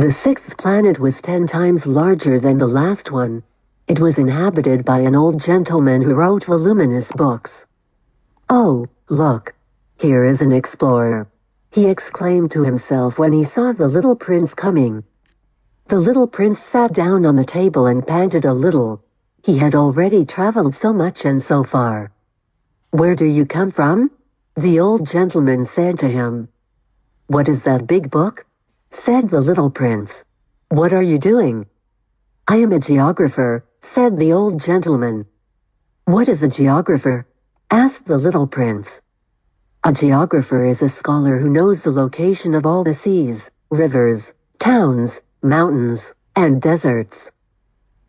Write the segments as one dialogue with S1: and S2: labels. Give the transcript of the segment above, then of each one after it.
S1: The sixth planet was 10 times larger than the last one. It was inhabited by an old gentleman who wrote voluminous books. "Oh, look! Here is an explorer," he exclaimed to himself when he saw the little prince coming. The little prince sat down on the table and panted a little. He had already traveled so much and so far. "Where do you come from?" the old gentleman said to him. "What is that big book?" said the little prince. "What are you doing?" "I am a geographer," said the old gentleman. "What is a geographer?" asked the little prince. "A geographer is a scholar who knows the location of all the seas, rivers, towns, mountains, and deserts."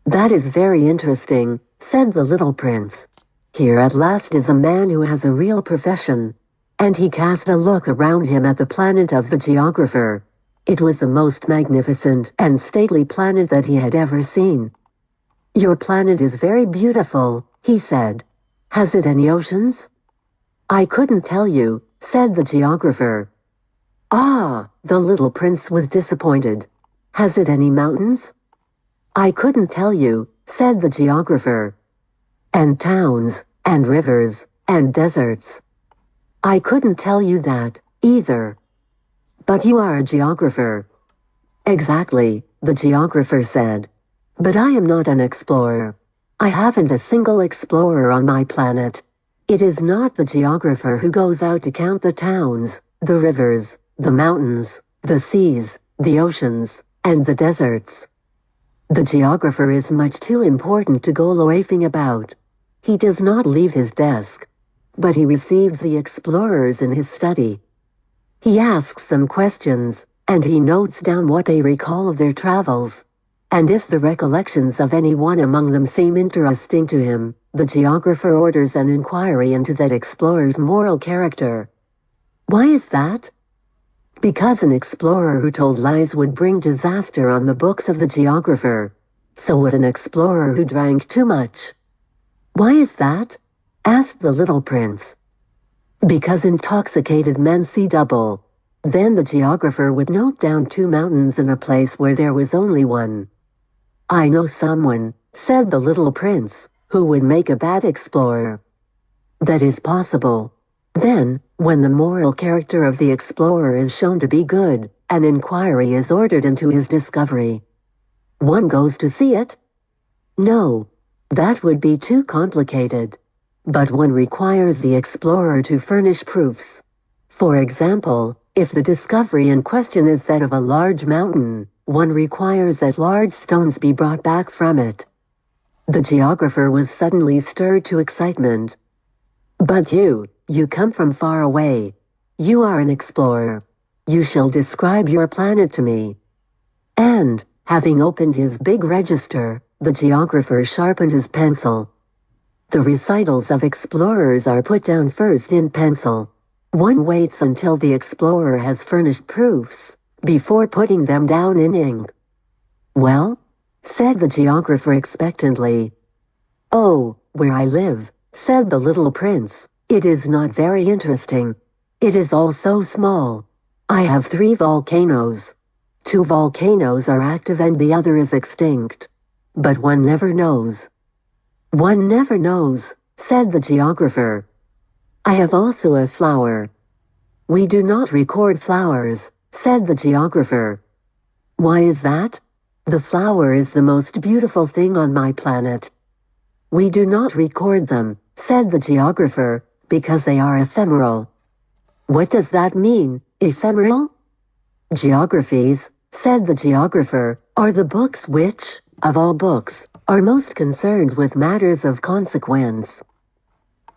S1: "That is very interesting," said the little prince. "Here at last is a man who has a real profession." And he cast a look around him at the planet of the geographer. It was the most magnificent and stately planet that he had ever seen. "Your planet is very beautiful," he said. "Has it any oceans?" "I couldn't tell you," said the geographer. "Ah!" the little prince was disappointed. "Has it any mountains?" "I couldn't tell you," said the geographer. "And towns, and rivers, and deserts?" "I couldn't tell you that, either." "But you are a geographer." "Exactly," the geographer said. "But I am not an explorer. I haven't a single explorer on my planet. It is not the geographer who goes out to count the towns, the rivers, the mountains, the seas, the oceans, and the deserts. The geographer is much too important to go loafing about. He does not leave his desk, but he receives the explorers in his study. He asks them questions, and he notes down what they recall of their travels. And if the recollections of any one among them seem interesting to him, the geographer orders an inquiry into that explorer's moral character. Why is that? Because an explorer who told lies would bring disaster on the books of the geographer. So would an explorer who drank too much. Why is that? Asked the little prince. Because intoxicated men see double. Then the geographer would note down 2 mountains in a place where there was only one. "I know someone," said the little prince, "who would make a bad explorer." "That is possible." Then, when the moral character of the explorer is shown to be good, an inquiry is ordered into his discovery. One goes to see it? No, that would be too complicated. But one requires the explorer to furnish proofs. For example, if the discovery in question is that of a large mountain, one requires that large stones be brought back from it. The geographer was suddenly stirred to excitement. "But you come from far away. You are an explorer. You shall describe your planet to me." And, having opened his big register, the geographer sharpened his pencil. The recitals of explorers are put down first in pencil. One waits until the explorer has furnished proofs, before putting them down in ink. "Well?" said the geographer expectantly. "Oh, where I live," said the little prince. "It is not very interesting. It is all so small. I have 3 volcanoes. 2 volcanoes are active and the other is extinct. But one never knows." "One never knows," said the geographer. "I have also a flower." "We do not record flowers," said the geographer. "Why is that?" "The flower is the most beautiful thing on my planet." "We do not record them," said the geographer, "because they are ephemeral." "What does that mean, ephemeral?" "Geographies," said the geographer, "are the books which, of all books, are most concerned with matters of consequence.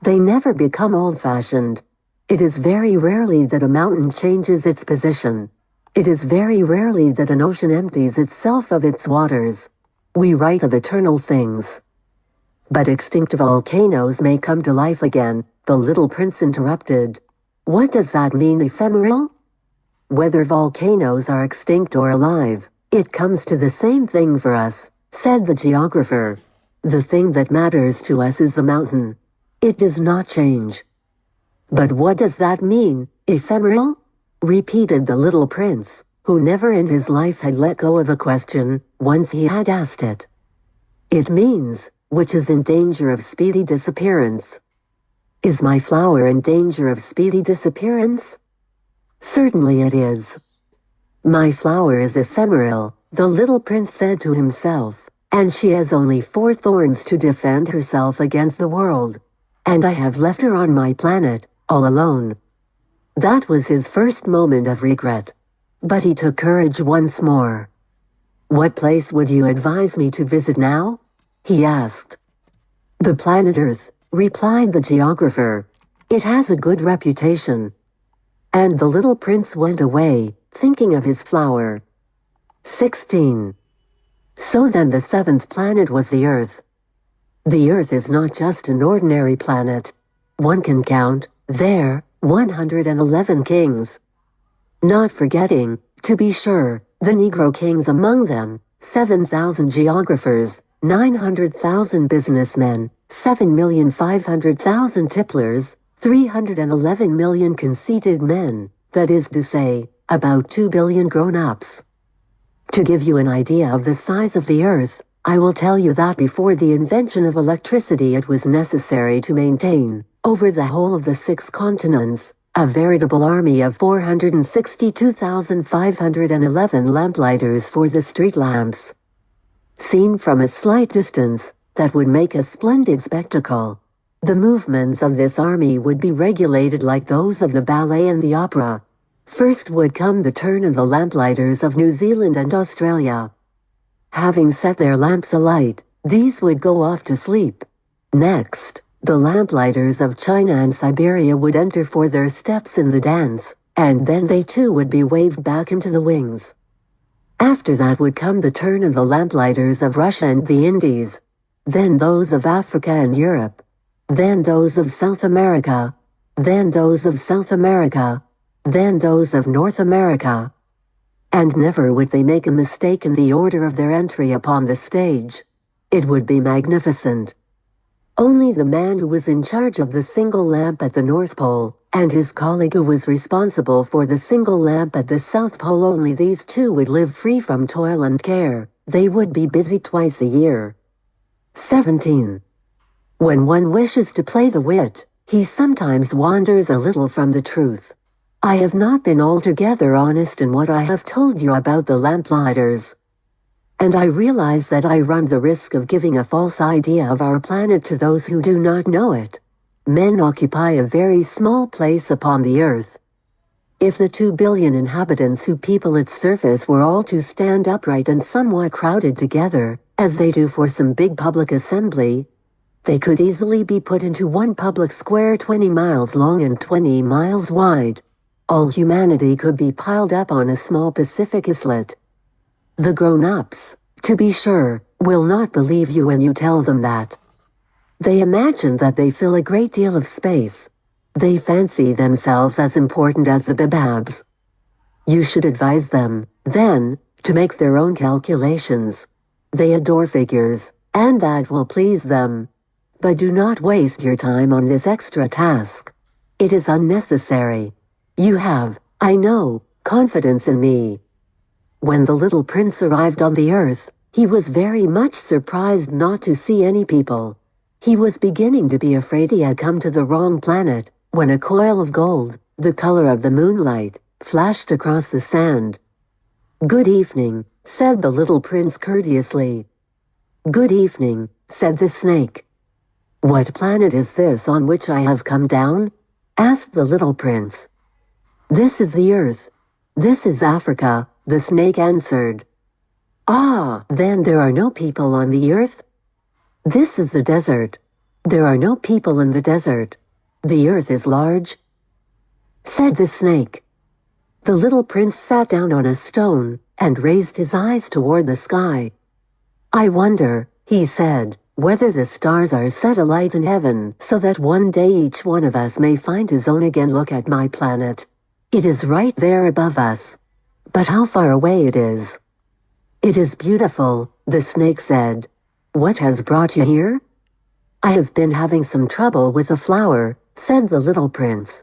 S1: They never become old-fashioned. It is very rarely that a mountain changes its position. It is very rarely that an ocean empties itself of its waters. We write of eternal things." "But extinct volcanoes may come to life again," the little prince interrupted. "What does that mean, ephemeral?" "Whether volcanoes are extinct or alive, it comes to the same thing for us," said the geographer. "The thing that matters to us is the mountain. It does not change." "But what does that mean, ephemeral?" repeated the little prince. who never in his life had let go of a question once he had asked it. It means, which is in danger of speedy disappearance. Is my flower in danger of speedy disappearance? Certainly it is. My flower is ephemeral, the little prince said to himself, and she has only 4 thorns to defend herself against the world. And I have left her on my planet, all alone. That was his first moment of regret. But he took courage once more. What place would you advise me to visit now? He asked. The planet Earth, replied the geographer. It has a good reputation. And the little prince went away, thinking of his flower. 16. So then the 7th planet was the Earth. The Earth is not just an ordinary planet. One can count, there, 111 kings. Not forgetting, to be sure, the Negro kings among them, 7,000 geographers, 900,000 businessmen, 7,500,000 tipplers, 311 million conceited men, that is to say, about 2 billion grown-ups. To give you an idea of the size of the Earth, I will tell you that before the invention of electricity it was necessary to maintain, over the whole of the 6 continents, a veritable army of 462,511 lamplighters for the street lamps. Seen from a slight distance, that would make a splendid spectacle. The movements of this army would be regulated like those of the ballet and the opera. First would come the turn of the lamplighters of New Zealand and Australia. Having set their lamps alight, these would go off to sleep. Next, the lamplighters of China and Siberia would enter for their steps in the dance, and then they too would be waved back into the wings. After that would come the turn of the lamplighters of Russia and the Indies, then those of Africa and Europe, then those of South America, then those of South America, then those of North America. And never would they make a mistake in the order of their entry upon the stage. It would be magnificent. Only the man who was in charge of the single lamp at the North Pole, and his colleague who was responsible for the single lamp at the South Pole, only these two would live free from toil and care. They would be busy twice a year. 17. When one wishes to play the wit, he sometimes wanders a little from the truth. I have not been altogether honest in what I have told you about the lamplighters. And I realize that I run the risk of giving a false idea of our planet to those who do not know it. Men occupy a very small place upon the Earth. If the 2 billion inhabitants who people its surface were all to stand upright and somewhat crowded together, as they do for some big public assembly, they could easily be put into one public square 20 miles long and 20 miles wide. All humanity could be piled up on a small Pacific islet. The grown-ups, to be sure, will not believe you when you tell them that. They imagine that they fill a great deal of space. They fancy themselves as important as the bababs. You should advise them, then, to make their own calculations. They adore figures, and that will please them. But do not waste your time on this extra task. It is unnecessary. You have, I know, confidence in me. When the little prince arrived on the Earth, he was very much surprised not to see any people. He was beginning to be afraid he had come to the wrong planet, when a coil of gold, the color of the moonlight, flashed across the sand. Good evening, said the little prince courteously. Good evening, said the snake. What planet is this on which I have come down? Asked the little prince. This is the Earth. This is Africa, the snake answered. Ah, then there are no people on the Earth? This is the desert. There are no people in the desert. The Earth is large, said the snake. The little prince sat down on a stone and raised his eyes toward the sky. I wonder, he said, whether the stars are set alight in heaven so that one day each one of us may find his own again. Look at my planet. It is right there above us. But how far away it is. It is beautiful, the snake said. What has brought you here? I have been having some trouble with a flower, said the little prince.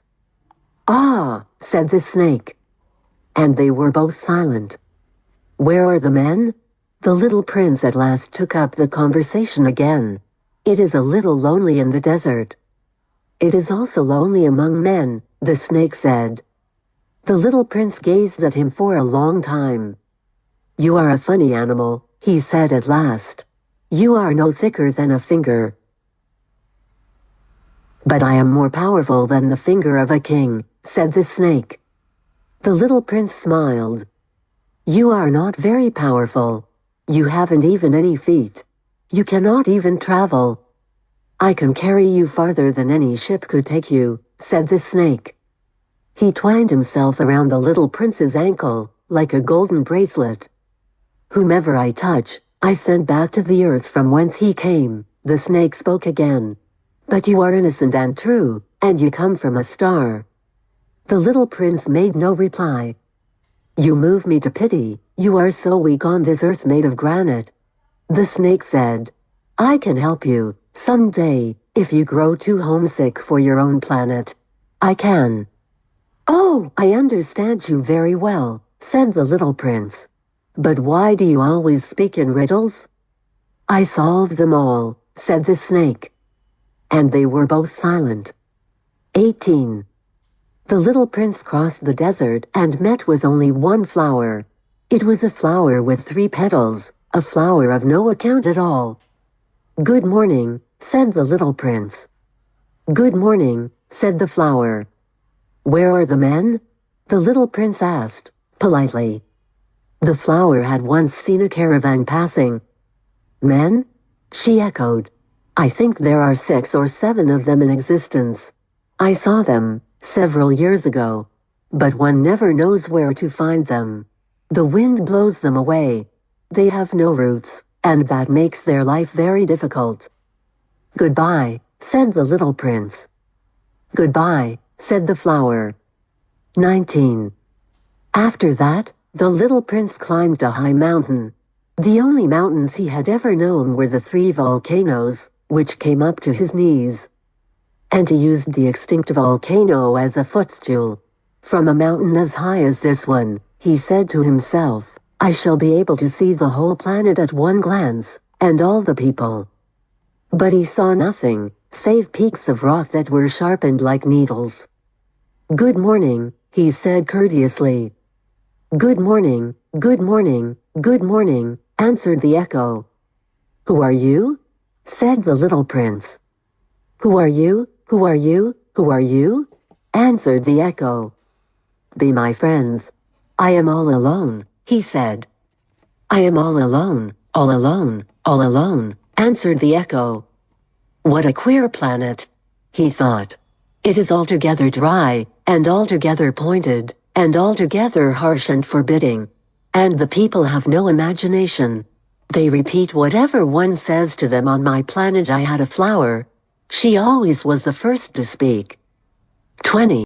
S1: Ah, said the snake. and they were both silent. Where are the men? The little prince at last took up the conversation again. It is a little lonely in the desert. It is also lonely among men, the snake said. The little prince gazed at him for a long time. You are a funny animal, he said at last. You are no thicker than a finger. But I am more powerful than the finger of a king, said the snake. The little prince smiled. You are not very powerful. You haven't even any feet. You cannot even travel. I can carry you farther than any ship could take you, said the snake. He twined himself around the little prince's ankle, like a golden bracelet. Whomever I touch, I send back to the earth from whence he came, the snake spoke again. But you are innocent and true, and you come from a star. The little prince made no reply. You move me to pity, you are so weak on this earth made of granite. The snake said, I can help you, someday, if you grow too homesick for your own planet. I can. Oh, I understand you very well, said the little prince. But why do you always speak in riddles? I solve them all, said the snake. And they were both silent. 18. The little prince crossed the desert and met with only one flower. It was a flower with 3 petals, a flower of no account at all. Good morning, said the little prince. Good morning, said the flower. Where are the men? The little prince asked, politely. The flower had once seen a caravan passing. Men? She echoed. I think there are 6 or 7 of them in existence. I saw them several years ago, but one never knows where to find them. The wind blows them away. They have no roots, and that makes their life very difficult. Goodbye, said the little prince. Goodbye, said the flower. 19. After that, the little prince climbed a high mountain. The only mountains he had ever known were the 3 volcanoes, which came up to his knees. And he used the extinct volcano as a footstool. From a mountain as high as this one, he said to himself, I shall be able to see the whole planet at one glance, and all the people. But he saw nothing, save peaks of rock that were sharpened like needles. Good morning, he said courteously. Good morning, good morning, good morning, answered the echo. Who are you? Said the little prince. Who are you? Who are you? Who are you? Answered the echo. Be my friends. I am all alone, he said. I am all alone, all alone, all alone, answered the echo. What a queer planet, he thought. It is altogether dry, and altogether pointed, and altogether harsh and forbidding. And the people have no imagination. They repeat whatever one says to them. On my planet I had a flower. She always was the first to speak. 20.